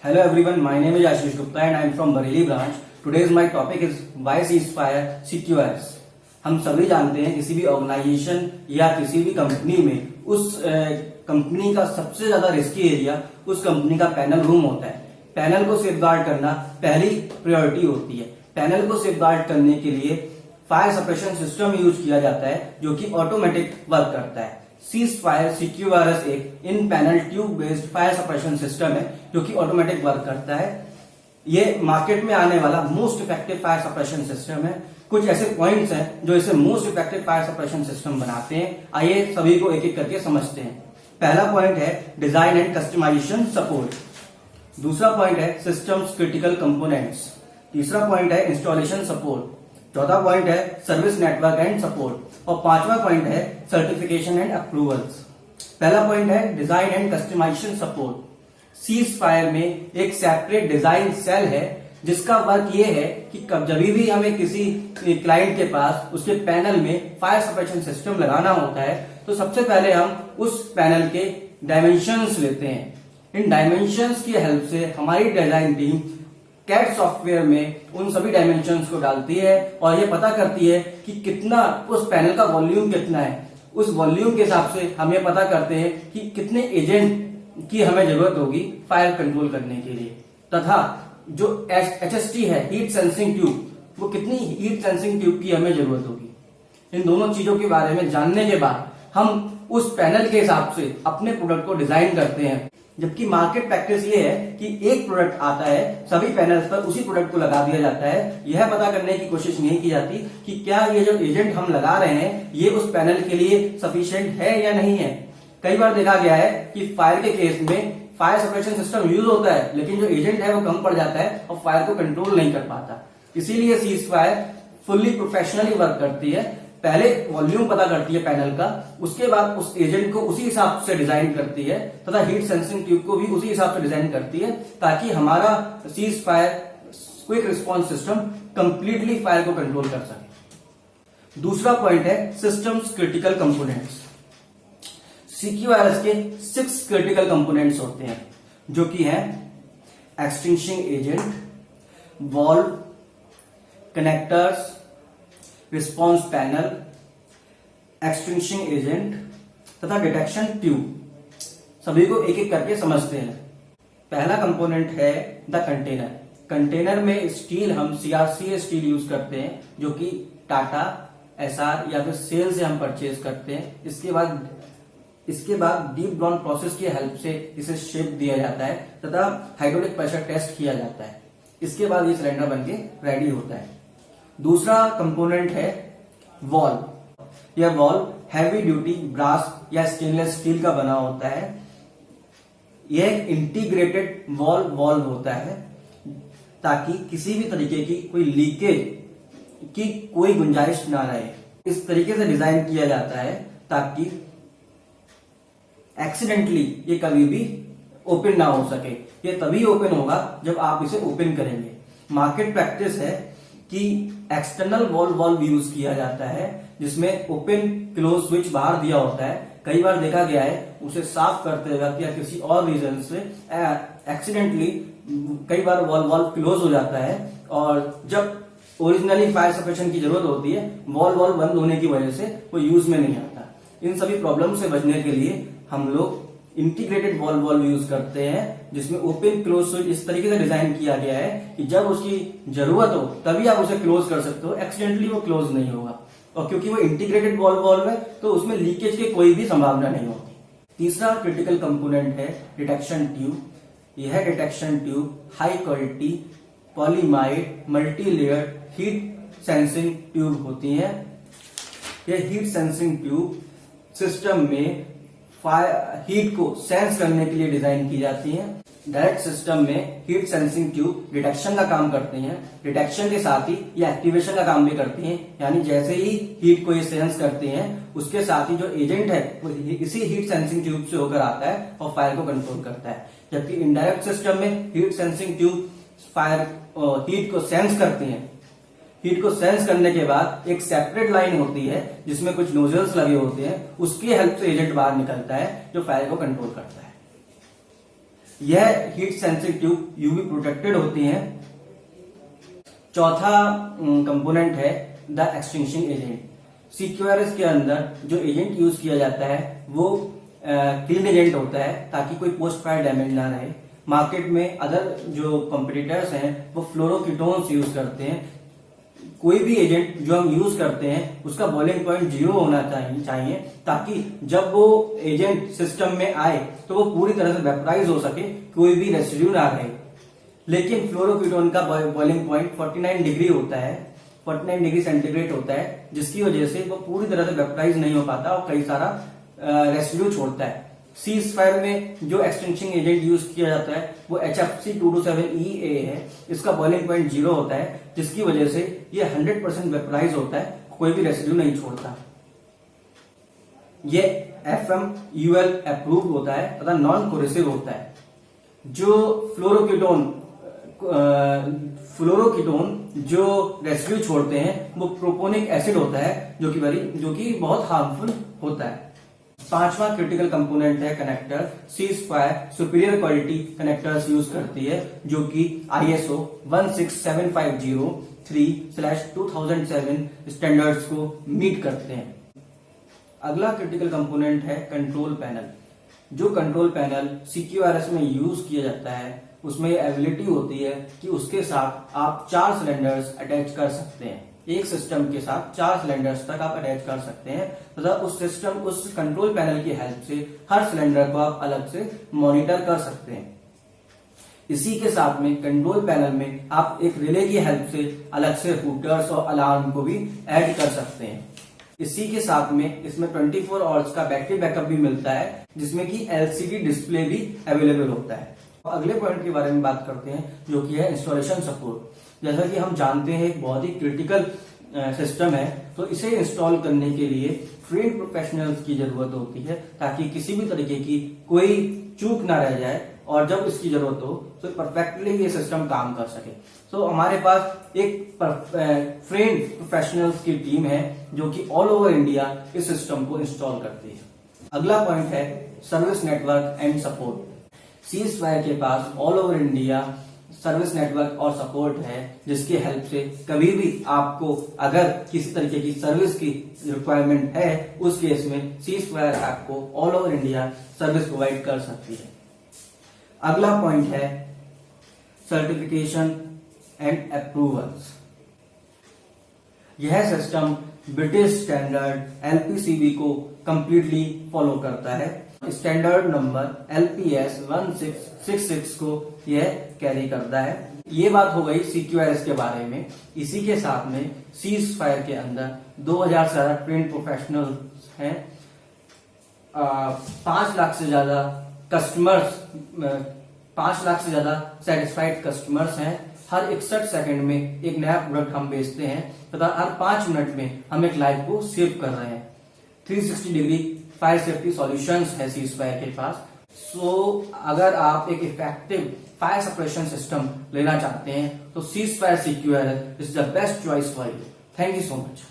Hello everyone, my name is Ashish Gupta and I am from Bareilly branch. Today's my topic is why ceasefire CQRS. हम सभी जानते हैं किसी भी organisation या किसी भी कंपनी में उस कंपनी का सबसे ज्यादा रिस्की एरिया उस कंपनी का पैनल रूम होता है। पैनल को सेफगार्ड करना पहली प्रायोरिटी होती है। पैनल को सेफगार्ड करने के लिए फायर सप्रेशन सिस्टम यूज किया जाता है जो कि ऑटोमेटिक वर्क करता है। सीजफायर CQRS एक इन panel tube based fire suppression system है जो कि ऑटोमेटिक वर्क करता है। ये मार्केट में आने वाला most effective fire suppression system है। कुछ ऐसे पॉइंट्स हैं जो इसे most effective fire suppression system बनाते हैं। आइए सभी को एक एक करके समझते हैं। पहला पॉइंट है डिजाइन एंड कस्टमाइजेशन सपोर्ट। दूसरा पॉइंट है सिस्टम्स क्रिटिकल कंपोनेंट्स। तीसरा पॉइंट है इंस्टॉलेशन सपोर्ट। चौथा पॉइंट है सर्विस नेटवर्क एंड सपोर्ट और पांचवा पॉइंट है सर्टिफिकेशन एंड अप्रूवल्स। पहला पॉइंट है design and customization support. Ceasefire में एक सेपरेट डिजाइन सेल है जिसका वर्क ये है कि जब भी हमें किसी क्लाइंट के पास उसके पैनल में फायर सप्रेशन सिस्टम लगाना होता है तो सबसे पहले हम उस पैनल के डायमेंशंस लेते हैं। इन डायमेंशंस की हेल्प से हमारी डिजाइन टीम कैड सॉफ्टवेयर में उन सभी डायमेंशंस को डालती है और ये पता करती है कि कितना उस पैनल का वॉल्यूम कितना है। उस वॉल्यूम के हिसाब से हम ये पता करते हैं कि कितने एजेंट की हमें जरूरत होगी फायर कंट्रोल करने के लिए, तथा जो HST है हीट सेंसिंग ट्यूब वो कितनी हीट सेंसिंग ट्यूब की हमें जरूरत होगी। इन दोनों चीजों के बारे में जानने के बाद हम उस पैनल के हिसाब से अपने प्रोडक्ट को डिजाइन करते हैं। जबकि मार्केट प्रैक्टिस ये है कि एक प्रोडक्ट आता है सभी पैनल्स पर उसी प्रोडक्ट को लगा दिया जाता है। यह पता करने की कोशिश नहीं की जाती कि क्या ये जो एजेंट हम लगा रहे हैं ये उस पैनल के लिए सफिशिएंट है या नहीं है। कई बार देखा गया है कि फायर के केस में फायर सप्रेशन सिस्टम यूज होता है लेकिन जो एजेंट है वो कम पड़ जाता है और फायर को कंट्रोल नहीं कर पाता। इसीलिए सीजफायर फुल्ली प्रोफेशनली वर्क करती है। पहले वॉल्यूम पता करती है पैनल का, उसके बाद उस एजेंट को उसी हिसाब से डिजाइन करती है तथा हीट सेंसिंग ट्यूब को भी उसी हिसाब से डिजाइन करती है ताकि हमारा ceasefire quick response system completely fire को कंट्रोल कर सके। दूसरा पॉइंट है सिस्टम्स क्रिटिकल कंपोनेंट्स। CQRS के 6 क्रिटिकल कंपोनेंट्स होते हैं जो कि हैं extinguishing agent, valve, connectors, response panel, extinguishing agent तथा डिटेक्शन ट्यूब। सभी को एक एक करके समझते हैं। पहला कंपोनेंट है द कंटेनर। कंटेनर में स्टील हम CRCA स्टील यूज करते हैं जो कि टाटा, SR या फिर सेल से हम परचेज करते हैं। इसके बाद डीप ब्लॉन्ड प्रोसेस की हेल्प से इसे शेप दिया जाता है तथा हाइड्रोलिक प्रेशर टेस्ट किया जाता है। इसके बाद ये सिलेंडर बनके रेडी होता है। दूसरा कंपोनेंट है वॉल्व। यह वॉल्व हैवी ड्यूटी ब्रास या स्टेनलेस स्टील का बना होता है। यह एक इंटीग्रेटेड वॉल्व होता है ताकि किसी भी तरीके की कोई लीकेज की कोई गुंजाइश ना रहे। इस तरीके से डिजाइन किया जाता है ताकि एक्सीडेंटली ये कभी भी ओपन ना हो सके। ये तभी ओपन होगा जब आप इसे ओपन करेंगे। मार्केट प्रैक्टिस है कि एक्सटर्नल वॉल्व यूज किया जाता है जिसमें ओपन क्लोज स्विच बाहर दिया होता है। कई बार देखा गया है उसे साफ करते वक्त या किसी और रीजन से एक्सीडेंटली कई बार वॉल्व क्लोज हो जाता है और जब ओरिजिनली फायर सप्रेशन की जरूरत होती है वॉल्व बंद होने की वजह से वो यूज में नहीं आता। इन सभी प्रॉब्लम से बचने के लिए हम लोग इंटीग्रेटेड वॉल्व यूज करते हैं जिसमें ओपन क्लोज स्विच इस तरीके से डिजाइन किया गया है कि जब उसकी जरूरत हो तभी आप उसे क्लोज कर सकते हो, एक्सीडेंटली वो क्लोज नहीं होगा। और क्योंकि वो इंटीग्रेटेड वॉल्व है तो उसमें लीकेज की कोई भी संभावना नहीं होती। तीसरा क्रिटिकल कंपोनेंट है डिटेक्शन ट्यूब। यह detection tube high quality polyimide multi layer heat sensing tube होती है। यह हीट सेंसिंग ट्यूब सिस्टम में हीट को सेंस करने के लिए डिजाइन की जाती है। डायरेक्ट सिस्टम में हीट सेंसिंग ट्यूब डिटेक्शन का काम करती हैं। डिटेक्शन के साथ ही ये एक्टिवेशन का काम भी करती हैं, यानी जैसे ही हीट को ये सेंस करती हैं उसके साथ ही जो एजेंट है वो इसी हीट सेंसिंग ट्यूब से होकर आता है और फायर को कंट्रोल करता है। जबकि इनडायरेक्ट सिस्टम में heat sensing tube fire heat को सेंस करती हैं। हीट को सेंस करने के बाद एक सेपरेट लाइन होती है जिसमें कुछ नोजल्स लगे होते हैं, उसकी हेल्प से एजेंट बाहर निकलता है जो फायर को कंट्रोल करता है। यह हीट सेंसिटिव यूवी प्रोटेक्टेड होती हैं। चौथा कंपोनेंट है द एक्सटिंक्शन एजेंट। CQRS के अंदर जो एजेंट यूज किया जाता है वो क्लीन एजेंट होता है ताकि कोई पोस्ट फायर डैमेज ना रहे। मार्केट में अदर जो कॉम्पिटिटर्स हैं वो फ्लोरोकीटोन्स यूज करते हैं। कोई भी एजेंट जो हम यूज करते हैं उसका बॉइलिंग पॉइंट 0 होना चाहिए ताकि जब वो एजेंट सिस्टम में आए तो वो पूरी तरह से वेपराइज हो सके, कोई भी रेसिड्यू ना रहे। लेकिन फ्लोरोकीटोन का बॉइलिंग पॉइंट 49 डिग्री होता है, 49 डिग्री सेंटीग्रेड होता है, जिसकी वजह से वो पूरी तरह से वेपराइज नहीं हो पाता और कई सारा रेसिड्यू छोड़ता है। सी स्क्वायर में जो एक्सटेंशन एजेंट यूज किया जाता है वो HFC 227EA है। इसका बॉइलिंग पॉइंट 0 होता है, जिसकी वजह से ये 100% वेपराइज होता है, कोई भी रेसिड्यू नहीं छोड़ता। ये FMUL अप्रूव्ड होता है तथा नॉन कोरेसिव होता है। जो फ्लोरोकीटोन जो रेसिड्यू छोड़ते हैं वो प्रोपोनिक एसिड होता है, जो कि बहुत हार्मफुल होता है। पांचवा क्रिटिकल कंपोनेंट है connector. C Square superior quality connectors use करती है, जो कि ISO 16750-3/2007 स्टैंडर्ड्स को मीट करते हैं। अगला क्रिटिकल कंपोनेंट है कंट्रोल पैनल। जो कंट्रोल पैनल CQRS में यूज किया जाता है उसमें एबिलिटी होती है कि उसके साथ आप 4 सिलेंडर्स अटैच कर सकते हैं। एक सिस्टम के साथ 4 सिलेंडर्स तक आप अटैच कर सकते हैं तथा उस कंट्रोल पैनल की हेल्प से हर सिलेंडर को आप अलग से मॉनिटर कर सकते हैं। इसी के साथ में कंट्रोल पैनल में आप एक रिले की हेल्प से अलग से रूटर्स और अलार्म को भी ऐड कर सकते हैं। इसी के साथ में इसमें 24 आवर्स का बैटरी बैकअप भी मिलता है, जिसमें कि LCD डिस्प्ले भी अवेलेबल होता है। अगले पॉइंट के बारे में बात करते हैं, जो कि है इंस्टॉलेशन सपोर्ट। जैसा कि हम जानते हैं एक बहुत ही क्रिटिकल सिस्टम है, तो इसे इंस्टॉल करने के लिए ट्रेन प्रोफेशनल्स की जरूरत होती है ताकि किसी भी तरीके की कोई चूक ना रह जाए और जब इसकी जरूरत हो तो परफेक्टली ये सिस्टम काम कर सके। तो हमारे पास एक ट्रेन प्रोफेशनल्स की टीम है जो कि ऑल ओवर इंडिया इस सिस्टम को इंस्टॉल करती है। अगला पॉइंट है service network and support. C Square के पास all over India service network और सपोर्ट है, जिसकी हेल्प से कभी भी आपको अगर किसी तरीके की सर्विस की रिक्वायरमेंट है उस केस में सी स्क्वायर आपको all over India service provide कर सकती है। अगला पॉइंट है सर्टिफिकेशन एंड अप्रूवल्स। यह सिस्टम ब्रिटिश स्टैंडर्ड LPCB को कंप्लीटली फॉलो करता है। स्टैंडर्ड नंबर LPS 1666 को यह कैरी करता है। ये बात हो गई CQRS के बारे में। इसी के साथ में सी स्क्वायर के अंदर 2000 से ज्यादा ट्रेन प्रोफेशनल्स हैं, 5 लाख से ज्यादा कस्टमर्स, 5 लाख से ज्यादा सेटिस्फाइड कस्टमर्स हैं। हर 61 सेकंड में एक नया प्रोडक्ट हम बेचते हैं तथा हर 5 मिनट में हम एक लाइफ को सेव कर रहे हैं। 360 डिग्री फायर सेफ्टी सॉल्यूशंस है सी स्क्वायर के पास। सो अगर आप एक इफेक्टिव फायर सप्रेशन सिस्टम लेना चाहते हैं तो C Square CQRS is the best choice for you. Thank you so much.